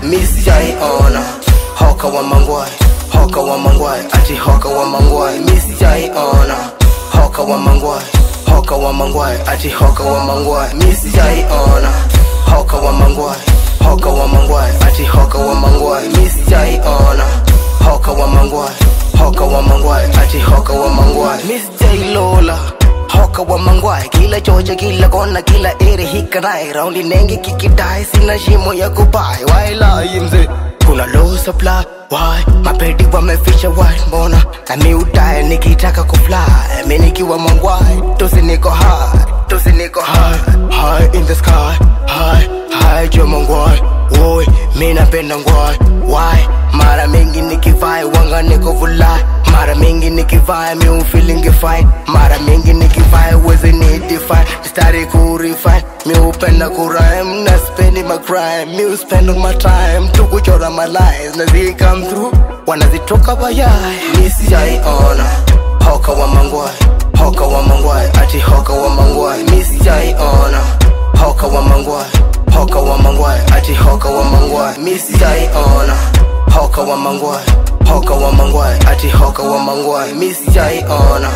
Miss Jai Ona, Hoka wa Mangwai, Hoka wa Mangwai, ati Hoka wa Mangwai. Miss Jai Ona, Hoka wa Mangwai, Hoka wa Mangwai, ati Hoka wa Mangwai. Miss Jai Ona, Hoka wa Mangwai, Hoka wa Mangwai, ati Hoka wa Mangwai. Miss Jai Ona, Hoka wa Mangwai, Hoka wa Mangwai, ati Hoka wa Mangwai. Miss Jai Lola, Hoka wa Mangwai, kila chocha, kila kona, kila ere hikanai. Raundi nengi kikidai, sina shimo ya kubai. Waila imze, kuna low supply. Why? Mapedi wameficha white mbona nami udai nikitaka kufly. Mimi nikiwa Mangwai, tusi niko high, tusi niko high. High in the sky, high juu Mangwai. Woi, mimi napenda Ngwai. Why? Mara mingi nikivai wanga niko vulai. Mara mingi nikivai mi feeling fine. Mara mingi nikivai wezi ni define. Stari kurefine, mi upenda kurime. Na spending my crime, mi spend on my time to kuchora my lies. Na zi come through, wanazitoka bayai. Miss Jai Ona, Hoka wa Mangwai, Hoka wa Mangwai, ati Hoka wa Mangwai. Miss Jai Ona, Hoka wa Mangwai, Hoka wa Mangwai, ati Hoka wa Mangwai. Miss Jai Ona, Hoka wa Mangwai, Hoka wa Mangwai, ati Hoka wa Mangwai. Miss Jai Ona,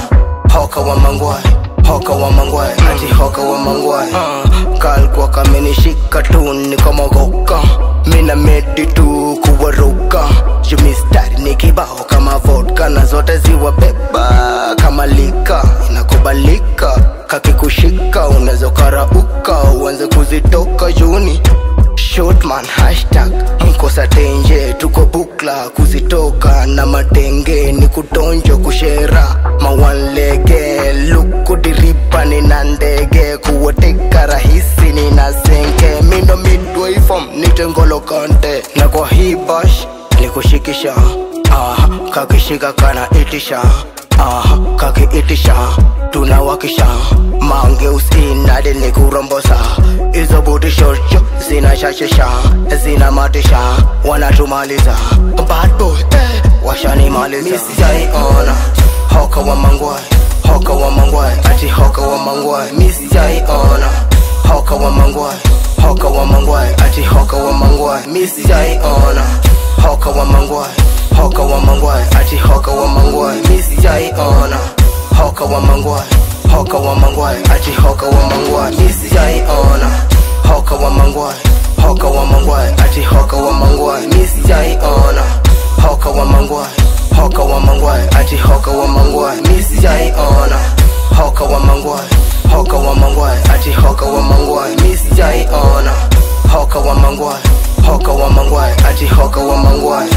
Hoka wa Mangwai, Hoka wa Mangwai, ati Hoka wa Mangwai. Kalkuwa kamenishika tu niko mogoka. Mina medi tu kuwaruka. Jumistari nikibao kama vodka. Na zote ziwa beba kama lika. Inakubalika kakikushika unezo karauka. Uanze kuzitoka juni Shortman hashtag mkosa tenje. Tuko bukla kuzitoka na matenge. Ni kutonjo kushera mawanlege. Luku diripa ni nandege. Kuwateka rahisi ni nasenke. Mindo midway form nite Ngolo Kante. Na kwa hii bash ni kushikisha. Kakishika kana itisha. Kakiitisha tunawakisha. Mangeus inade ni kurombosa. Izo booty short zina shashisha. Zina matisha wanatumaliza. Bad boy washanimaliza. Miss Jai Ona, Hoka wa Mangwai, Hoka wa Mangwai, ati Hoka wa Mangwai. Miss Jai Ona, Hoka wa Mangwai, Hoka wa Mangwai, ati Hoka wa Mangwai. Miss Jai Ona, Hoka wa Mangwai, Hoka wa Mangwai, ati Hoka wa Mangwai. Miss Jai Ona, Hoka wa Mangwai, Hoka wa Mangwai, ati Hoka wa Mangwai. Miss Jai Ona, Hoka wa Mangwai, Hoka wa Mangwai, ati Hoka wa Mangwai. Miss Jai Ona, Hoka wa Mangwai, Hoka wa Mangwai, ati Hoka wa Mangwai. Miss Jai Ona, Hoka wa Mangwai, Hoka wa Mangwai, ati Hoka wa Mangwai. Miss Jai Ona, Hoka wa Mangwai, Hoka wa Mangwai, ati Hoka wa Mangwai.